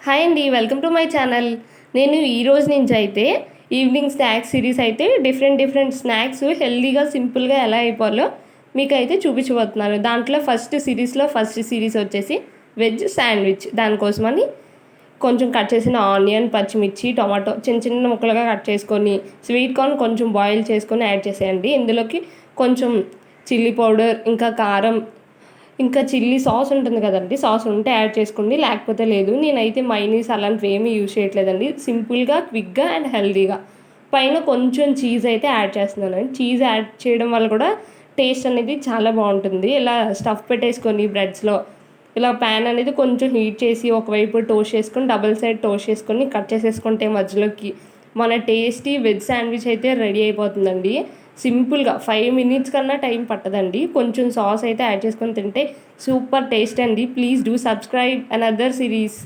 Hi అండి, welcome to my channel. నేను ఈరోజు నుంచి అయితే ఈవినింగ్ స్నాక్స్ సిరీస్ అయితే డిఫరెంట్ స్నాక్స్ హెల్తీగా సింపుల్గా ఎలా అయిపోవాలో మీకు అయితే చూపించబోతున్నాను. దాంట్లో ఫస్ట్ సిరీస్ వచ్చేసి వెజ్ శాండ్విచ్. దానికోసమని కొంచెం కట్ చేసిన ఆనియన్, పచ్చిమిర్చి, టొమాటో చిన్న చిన్న ముక్కలుగా కట్ చేసుకొని, స్వీట్ కార్న్ కొంచెం బాయిల్ చేసుకొని యాడ్ చేసేయండి. ఇందులోకి కొంచెం చిల్లీ పౌడర్, ఇంకా కారం, ఇంకా చిల్లీ సాస్ ఉంటుంది కదండి, సాస్ ఉంటే యాడ్ చేసుకోండి, లేకపోతే లేదు. నేనైతే మైనీస్ అలాంటివి ఏమీ యూజ్ చేయట్లేదండి. సింపుల్గా, క్విక్గా అండ్ హెల్తీగా. పైన కొంచెం చీజ్ అయితే యాడ్ చేస్తున్నాను. చీజ్ యాడ్ చేయడం వల్ల కూడా టేస్ట్ అనేది చాలా బాగుంటుంది. ఇలా స్టఫ్ పెట్టేసుకొని బ్రెడ్స్లో ఇలా ప్యాన్ అనేది కొంచెం హీట్ చేసి ఒకవైపు టోస్ట్ చేసుకొని డబుల్ సైడ్ టోస్ట్ చేసుకొని కట్ చేసేసుకుంటే మధ్యలోకి మన టేస్టీ వెజ్ శాండ్విచ్ అయితే రెడీ అయిపోతుందండి. సింపుల్గా 5 మినిట్స్ కన్నా టైం పట్టదండి. కొంచెం సాస్ అయితే యాడ్ చేసుకొని తింటే సూపర్ టేస్ట్ అండి. Please do subscribe another series.